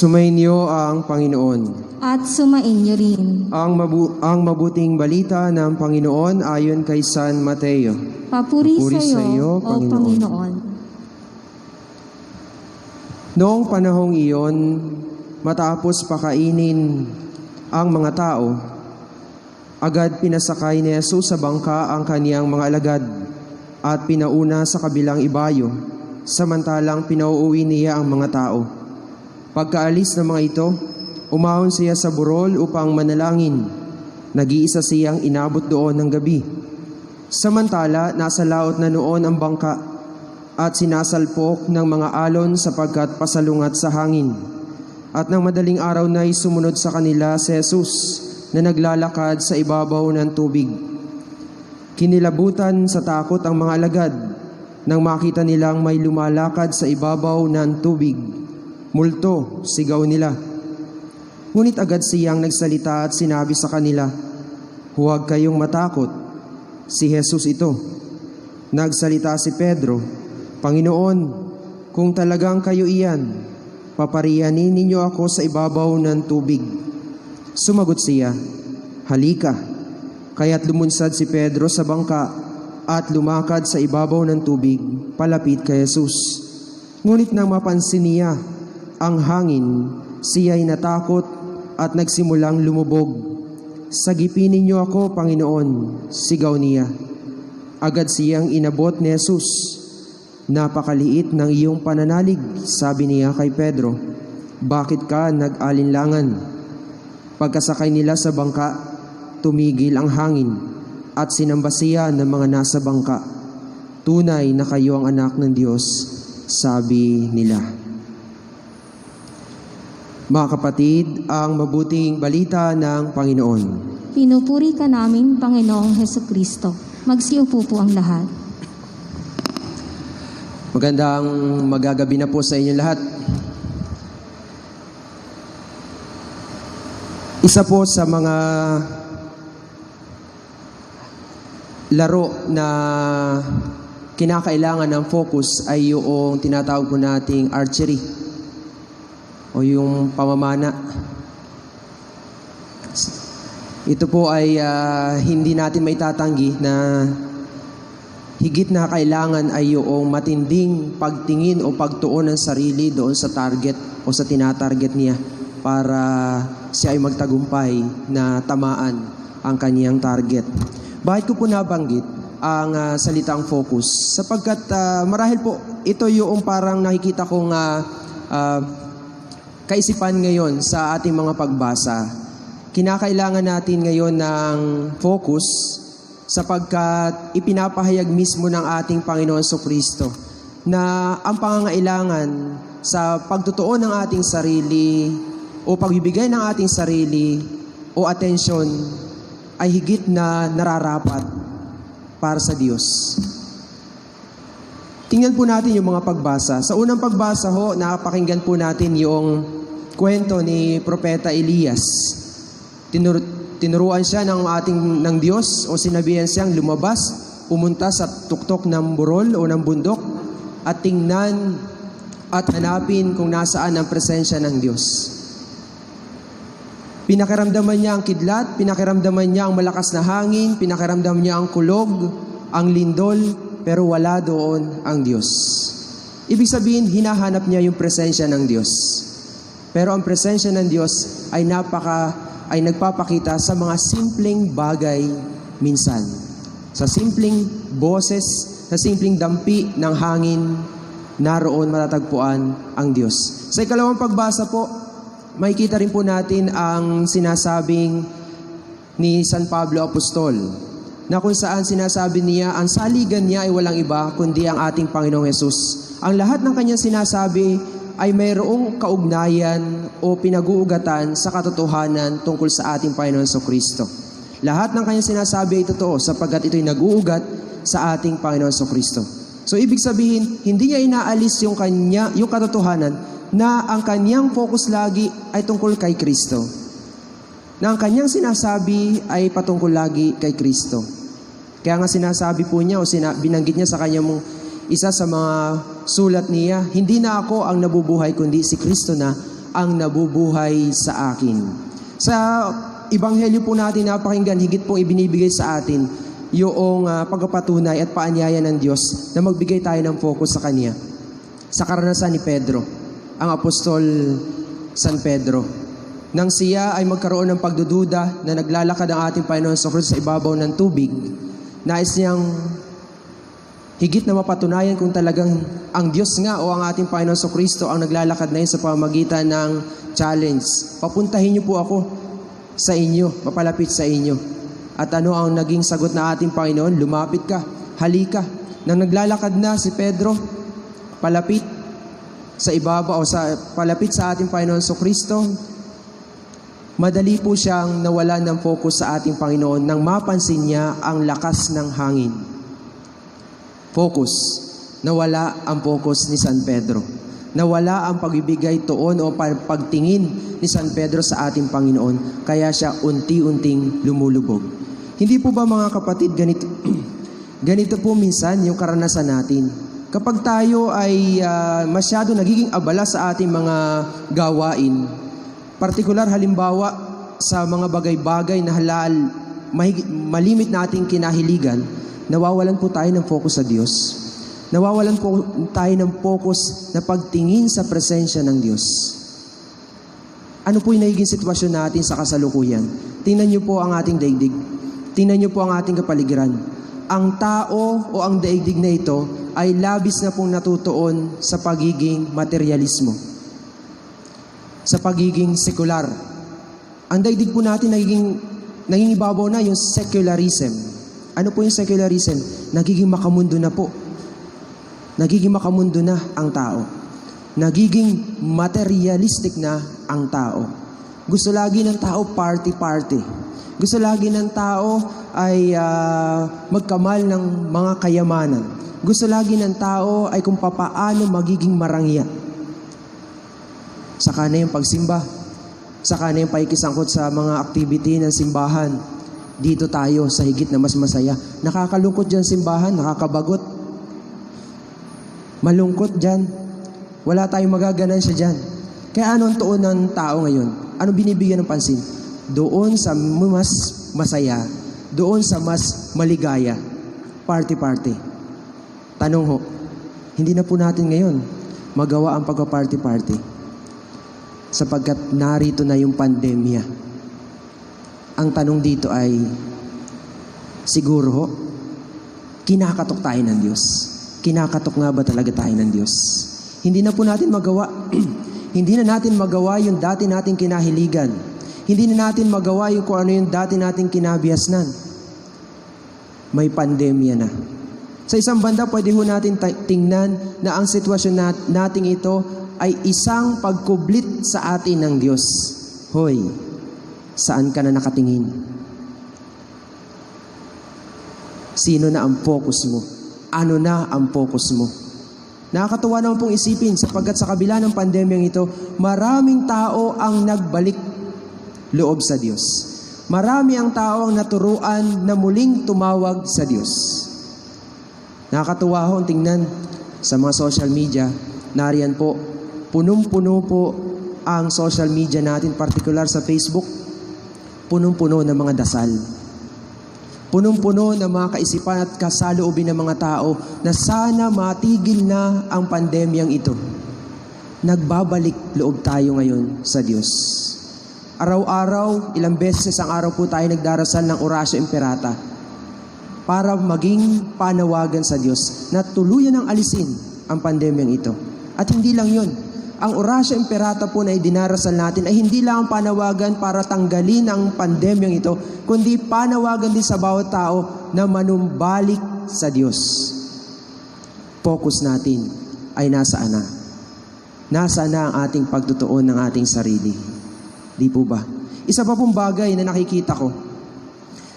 Sumainyo ang Panginoon. At sumainyo rin. Ang mabuting balita ng Panginoon ayon kay San Mateo. Papuri sa iyo, O Panginoon. Noong panahong iyon, matapos pakainin ang mga tao, agad pinasakay ni Jesus sa bangka ang kaniyang mga alagad at pinauna sa kabilang ibayo, samantalang pinauuwi niya ang mga tao. Pagkaalis ng mga ito, umahon siya sa burol upang manalangin. Nag-iisa siyang inabot doon ng gabi. Samantala, nasa laot na noon ang bangka at sinasalpok ng mga alon sapagkat pasalungat sa hangin. At nang madaling araw na'y sumunod sa kanila si Jesus na naglalakad sa ibabaw ng tubig. Kinilabutan sa takot ang mga alagad nang makita nilang may lumalakad sa ibabaw ng tubig. Multo, sigaw nila. Ngunit agad siyang nagsalita at sinabi sa kanila, "Huwag kayong matakot, si Jesus ito." Nagsalita si Pedro, "Panginoon, kung talagang kayo iyan, paparianin ninyo ako sa ibabaw ng tubig." Sumagot siya, "Halika." Kaya't lumunsad si Pedro sa bangka at lumakad sa ibabaw ng tubig palapit kay Jesus. Ngunit nang mapansin niya ang hangin, siya'y natakot at nagsimulang lumubog. "Sagipin ninyo ako, Panginoon," sigaw niya. Agad siyang inabot ni Jesus. "Napakaliit ng iyong pananalig," sabi niya kay Pedro. "Bakit ka nag-alinlangan?" Pagkasakay nila sa bangka, tumigil ang hangin at sinamba siya ng mga nasa bangka. "Tunay na kayo ang anak ng Diyos," sabi nila. Mga kapatid, ang mabuting balita ng Panginoon. Pinupuri ka namin, Panginoong Hesukristo. Magsiupo po ang lahat. Magandang magagabi na po sa inyo lahat. Isa po sa mga laro na kinakailangan ng focus ay yung tinatawag po nating archery o yung pamamana. Ito po ay hindi natin maitatanggi na higit na kailangan ay yung matinding pagtingin o pagtuon ng sarili doon sa target o sa tinatarget niya para siya ay magtagumpay na tamaan ang kaniyang target. Bakit ko po nabanggit ang salitang focus? Sapagkat marahil po ito yung parang nakikita kong kaisipan ngayon sa ating mga pagbasa. Kinakailangan natin ngayon ng focus sapagkat ipinapahayag mismo ng ating Panginoon Jesucristo na ang pangangailangan sa pagtutuon ng ating sarili o pagbibigay ng ating sarili o atensyon ay higit na nararapat para sa Diyos. Tingnan po natin yung mga pagbasa. Sa unang pagbasa napakinggan po natin yung kwento ni Propeta Elias. Tinuruan siya ng Diyos o sinabihan siyang lumabas, pumunta sa tuktok ng burol o ng bundok at tingnan at hanapin kung nasaan ang presensya ng Diyos. Pinakiramdaman niya ang kidlat, pinakiramdaman niya ang malakas na hangin, pinakiramdaman niya ang kulog, ang lindol, pero wala doon ang Diyos. Ibig sabihin, hinahanap niya yung presensya ng Diyos. Pero ang presensya ng Diyos ay nagpapakita sa mga simpleng bagay minsan. Sa simpleng boses, sa simpleng dampi ng hangin, naroon matatagpuan ang Diyos. Sa ikalawang pagbasa po, makikita rin po natin ang sinasabing ni San Pablo Apostol, na kung saan sinasabi niya, ang saligan niya ay walang iba kundi ang ating Panginoong Hesus. Ang lahat ng kanyang sinasabi ay mayroong kaugnayan o pinag-uugatan sa katotohanan tungkol sa ating Panginoon Jesucristo. Lahat ng kanyang sinasabi ay totoo sapagkat ito'y nag-uugat sa ating Panginoon Jesucristo. So ibig sabihin, hindi niya inaalis yung katotohanan na ang kanyang focus lagi ay tungkol kay Kristo. Na ang kanyang sinasabi ay patungkol lagi kay Kristo. Kaya nga sinasabi po niya o binanggit niya sa kanyang isa sa mga sulat niya, hindi na ako ang nabubuhay kundi si Kristo na ang nabubuhay sa akin. Sa Ebanghelyo po natin napakinggan, higit pong ibinibigay sa atin yung pagpapatunay at paanyaya ng Diyos na magbigay tayo ng focus sa Kanya. Sa karanasan ni Pedro, ang Apostol San Pedro. Nang siya ay magkaroon ng pagdududa na naglalakad ang ating Panginoon sa krus sa ibabaw ng tubig, nais niyang higit na mapatunayan kung talagang ang Diyos nga o ang ating Panginoon sa Kristo ang naglalakad na yun sa pamamagitan ng challenge. Papuntahin niyo po ako sa inyo, mapalapit sa inyo. At ano ang naging sagot na ating Panginoon? Lumapit ka, halika. Nang naglalakad na si Pedro, palapit sa ibabaw o palapit sa ating Panginoon sa Kristo, madali po siyang nawalan ng focus sa ating Panginoon nang mapansin niya ang lakas ng hangin. Focus. Nawala ang focus ni San Pedro. Nawala ang pagbibigay tuon o pagtingin ni San Pedro sa ating Panginoon. Kaya siya unti-unting lumulubog. Hindi po ba mga kapatid, ganito po minsan yung karanasan natin. Kapag tayo ay masyado nagiging abala sa ating mga gawain, partikular halimbawa sa mga bagay-bagay na malimit nating kinahiligan, nawawalan po tayo ng focus sa Diyos. Nawawalan po tayo ng focus na pagtingin sa presensya ng Diyos. Ano po yung nagiging sitwasyon natin sa kasalukuyan? Tingnan niyo po ang ating daigdig. Tingnan niyo po ang ating kapaligiran. Ang tao o ang daigdig na ito ay labis na pong natutuon sa pagiging materialismo. Sa pagiging sekular. Ang daigdig po natin naging ibabaw na yung secularism. Ano po yung secularism? Nagiging makamundo na po. Nagiging makamundo na ang tao. Nagiging materialistic na ang tao. Gusto lagi ng tao party-party. Gusto lagi ng tao ay magkamal ng mga kayamanan. Gusto lagi ng tao ay kung papaano magiging marangya. Saka na yung pagsimba. Saka na yung paikisangkot sa mga activity ng simbahan. Dito tayo sa higit na mas masaya. Nakakalungkot dyan simbahan, nakakabagot. Malungkot dyan. Wala tayong magaganansya dyan. Kaya ano ang tuon ng tao ngayon? Ano binibigyan ng pansin? Doon sa mas masaya, doon sa mas maligaya. Party-party. Tanong ho, hindi na po natin ngayon magawa ang pagpa-party-party. Sapagkat narito na yung pandemya. Ang tanong dito ay, siguro ho, kinakatok tayo ng Diyos. Kinakatok nga ba talaga tayo ng Diyos? Hindi na po natin magawa. Hindi na natin magawa yung dati nating kinahiligan. Hindi na natin magawa yung kung ano yung dati nating kinabiyasnan. May pandemya na. Sa isang banda, pwede ho natin tingnan na ang sitwasyon nating ito ay isang pagkublit sa atin ng Diyos. Hoy, saan ka na nakatingin? Sino na ang focus mo? Ano na ang focus mo? Nakakatuwa naman pong isipin sapagkat sa kabila ng pandemyang ito, maraming tao ang nagbalik loob sa Diyos. Marami ang tao ang naturuan na muling tumawag sa Diyos. Nakakatuwa ho tingnan sa mga social media, nariyan po, punong-puno po ang social media natin, partikular sa Facebook, punong-puno ng mga dasal. Punong-puno ng mga kaisipan at kasaloobin ng mga tao na sana matigil na ang pandemyang ito. Nagbabalik loob tayo ngayon sa Diyos. Araw-araw, ilang beses ang araw po tayo nagdarasal ng Oratio Imperata para maging panawagan sa Diyos na tuluyan ng alisin ang pandemyang ito. At hindi lang yun. Ang Oratio Imperata po na idinarasal natin ay hindi lang ang panawagan para tanggalin ang pandemyang ito, kundi panawagan din sa bawat tao na manumbalik sa Diyos. Focus natin ay nasaan na? Nasaan na ang ating pagtutuon ng ating sarili? Di po ba? Isa pa pong bagay na nakikita ko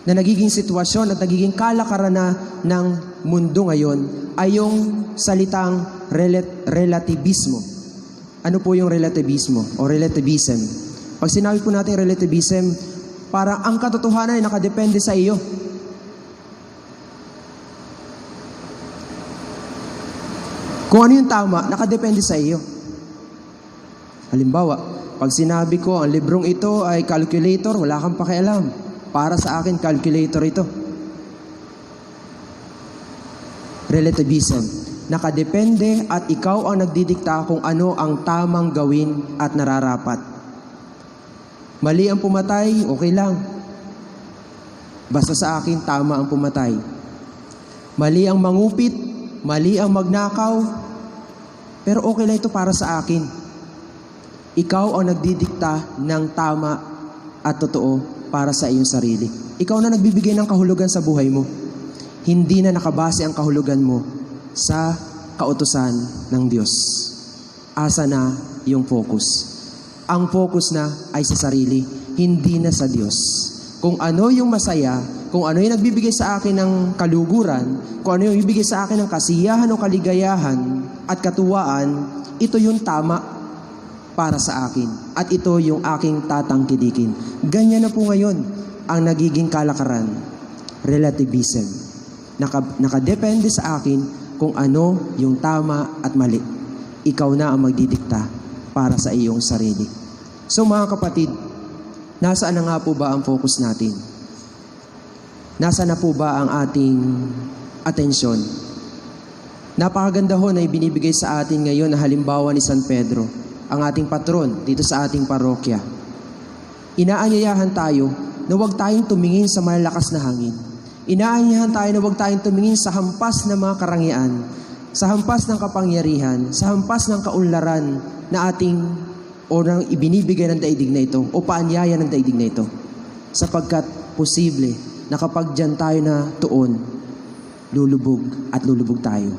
na nagiging sitwasyon at nagiging kalakaran na ng mundo ngayon ay yung salitang relativismo. Ano po yung relativismo o relativism? Pag sinabi po natin relativism, parang ang katotohanan ay nakadepende sa iyo. Kung ano yung tama, nakadepende sa iyo. Halimbawa, Pag sinabi ko, ang librong ito ay calculator, wala kang pakialam. Para sa akin, calculator ito. Relativism. Nakadepende at ikaw ang nagdidikta kung ano ang tamang gawin at nararapat. Mali ang pumatay, okay lang. Basta sa akin, tama ang pumatay. Mali ang mangupit, mali ang magnakaw, pero okay lang ito para sa akin. Ikaw ang nagdidikta ng tama at totoo para sa iyong sarili. Ikaw na nagbibigay ng kahulugan sa buhay mo. Hindi na nakabase ang kahulugan mo sa kautusan ng Diyos. Asa na yung focus? Ang focus na ay sa sarili, hindi na sa Diyos. Kung ano yung masaya, kung ano yung nagbibigay sa akin ng kaluguran, kung ano yung ibibigay sa akin ng kasiyahan o kaligayahan at katuwaan, ito yung tama para sa akin. At ito yung aking tatangkidikin. Ganyan na po ngayon ang nagiging kalakaran. Relativism. Nakadepende sa akin kung ano yung tama at mali. Ikaw na ang magdidikta para sa iyong sarili. So mga kapatid, nasaan na nga po ba ang focus natin? Nasaan na po ba ang ating atensyon? Napakaganda ho na ibinibigay sa atin ngayon na halimbawa ni San Pedro, ang ating patron dito sa ating parokya. Inaanyayahan tayo na huwag tayong tumingin sa malalakas na hangin. Inaanyayahan tayo na huwag tayong tumingin sa hampas ng mga karangyaan, sa hampas ng kapangyarihan, sa hampas ng kaunlaran na ating o nang ibinibigay ng daigdig na ito o paanyaya ng daigdig na ito. Sapagkat posible na kapag dyan tayo na tuon, lulubog at lulubog tayo.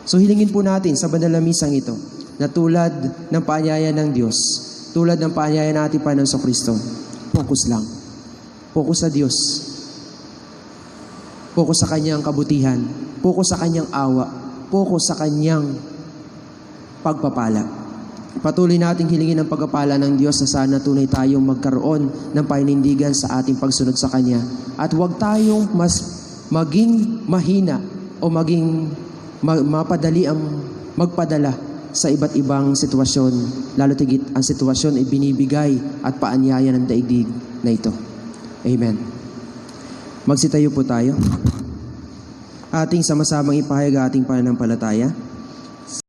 So hilingin po natin sa banal na misang ito na tulad ng paanyaya ng Diyos, tulad ng paanyaya natin Panginoon sa Kristo, focus lang. Focus sa Diyos. Focus sa Kanyang kabutihan. Focus sa Kanyang awa. Focus sa Kanyang pagpapala. Patuloy nating hilingin ang pagpapala ng Diyos na sana tunay tayong magkaroon ng paninindigan sa ating pagsunod sa Kanya. At huwag tayong maging mahina o maging mapadali ang magpadala sa iba't ibang sitwasyon, lalo tigit ang sitwasyon ay binibigay at paanyaya ng daigdig na ito. Amen. Magsitayo po tayo. Ating sama-samang ipahayag ating pananampalataya.